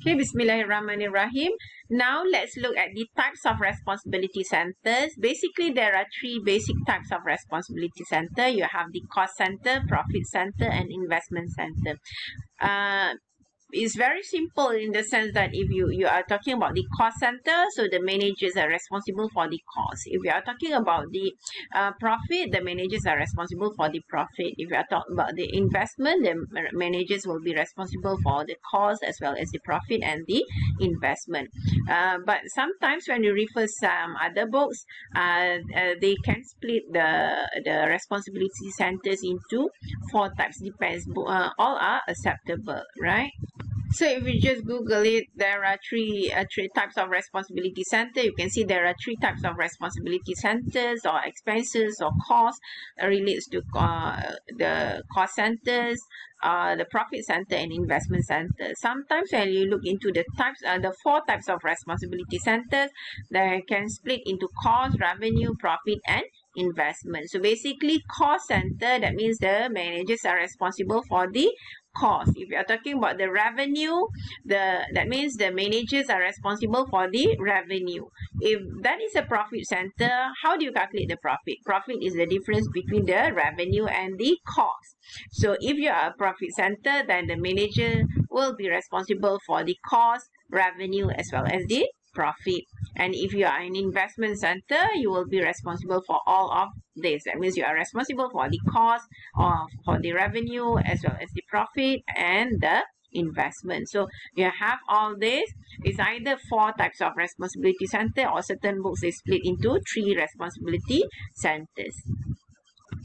Okay, Bismillahirrahmanirrahim. Now let's look at the types of responsibility centers. Basically, there are three basic types of responsibility center. You have the cost center, profit center, and investment center. It's very simple in the sense that if you are talking about the cost center, so the managers are responsible for the cost. If you are talking about the profit, the managers are responsible for the profit. If you are talking about the investment, the managers will be responsible for the cost as well as the profit and the investment. But sometimes when you refer some other books, they can split the responsibility centers into four types. Depends. All are acceptable, right? So if you just Google it, there are three types of responsibility center. You can see there are three types of responsibility centers or expenses or costs relates to the cost centers, the profit center, and investment center. Sometimes when you look into the types, the four types of responsibility centers, they can split into cost, revenue, profit, and investment. So basically, cost center, that means the managers are responsible for the cost. If you are talking about the revenue, that means the managers are responsible for the revenue. If that is a profit center, how do you calculate the profit? Profit is the difference between the revenue and the cost. So if you are a profit center, then the manager will be responsible for the cost, revenue, as well as the profit. And if you are an investment center, you will be responsible for all of this. That means you are responsible for the cost, or for the revenue, as well as the profit and the investment. So you have all this. It's either four types of responsibility center, or certain books they split into three responsibility centers.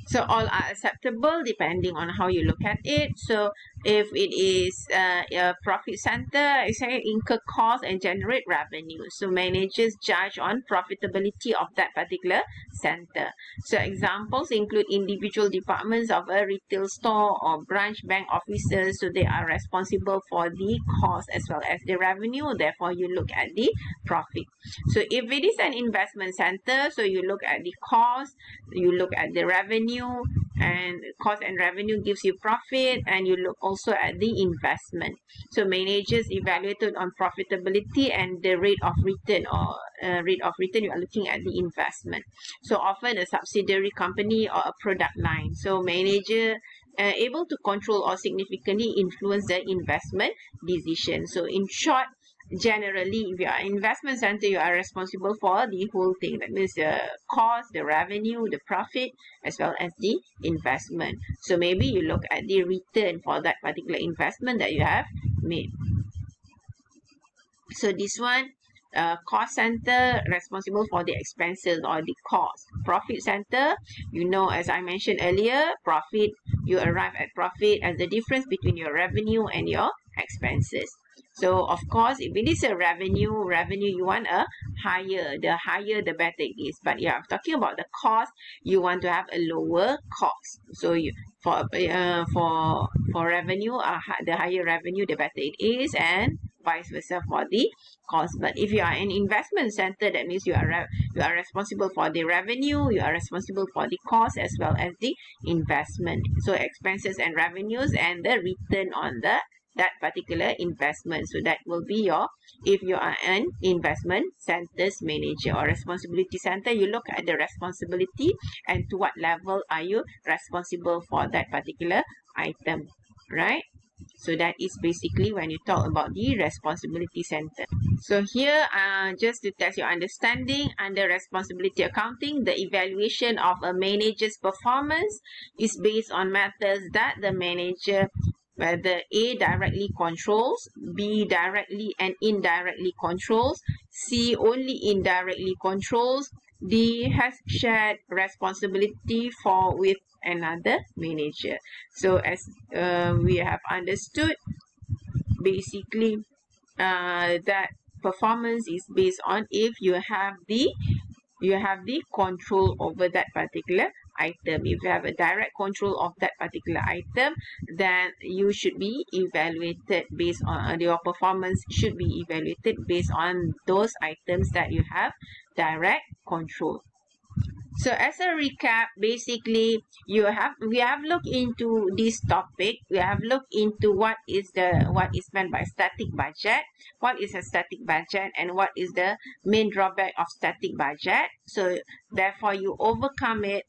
So all are acceptable depending on how you look at it. So if it is a profit center, it's say incur cost and generate revenue. So managers judge on profitability of that particular center. So examples include individual departments of a retail store or branch bank officers. So they are responsible for the cost as well as the revenue. Therefore, you look at the profit. So if it is an investment center, so you look at the cost, you look at the revenue, and cost and revenue gives you profit, and you look also at the investment. So managers evaluated on profitability and the rate of return, or rate of return, you are looking at the investment. So often a subsidiary company or a product line. So manager able to control or significantly influence the investment decision. So in short, generally, if you are an investment center, you are responsible for the whole thing. That means the cost, the revenue, the profit, as well as the investment. So maybe you look at the return for that particular investment that you have made. So this one, cost center, responsible for the expenses or the cost. Profit center, you know, as I mentioned earlier, profit, you arrive at profit as the difference between your revenue and your expenses. So of course, if it is a revenue, you want a higher. The higher, the better it is. But yeah, talking about the cost, you want to have a lower cost. So you, for revenue, the higher revenue, the better it is, and vice versa for the cost. But if you are an investment center, that means you are responsible for the revenue, you are responsible for the cost as well as the investment. So expenses and revenues and the return on that particular investment. So that will be your, if you are an investment centers manager or responsibility center, you look at the responsibility and to what level are you responsible for that particular item, right? So that is basically when you talk about the responsibility center. So here, just to test your understanding, under responsibility accounting, the evaluation of a manager's performance is based on methods that the manager, whether A, directly controls, B, directly and indirectly controls, C, only indirectly controls, D, has shared responsibility for with another manager. So as we have understood, basically that performance is based on if you have the control over that particular item. If you have a direct control of that particular item, then you should be evaluated based on your performance should be evaluated based on those items that you have direct control. So as a recap, basically we have looked into this topic. We have looked into what is meant by static budget, what is a static budget, and what is the main drawback of static budget. So therefore you overcome it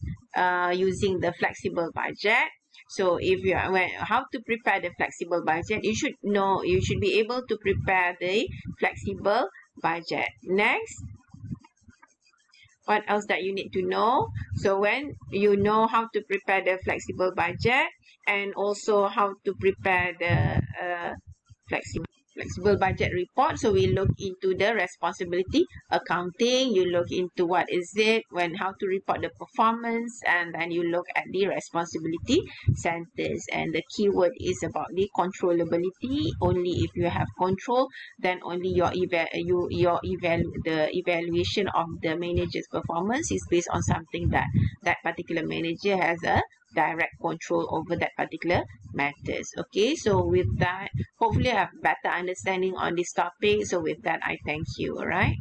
using the flexible budget. So if you are how to prepare the flexible budget, you should be able to prepare the flexible budget. Next, what else that you need to know? So when you know how to prepare the flexible budget and also how to prepare the flexible budget report, so we look into the responsibility accounting, you look into what is it, how to report the performance, and then you look at the responsibility centers. And the keyword is about the controllability. Only if you have control, then only the evaluation of the manager's performance is based on something that particular manager has a direct control over that particular matters. Okay, so with that, hopefully I have better understanding on this topic. So with that, I thank you. All right.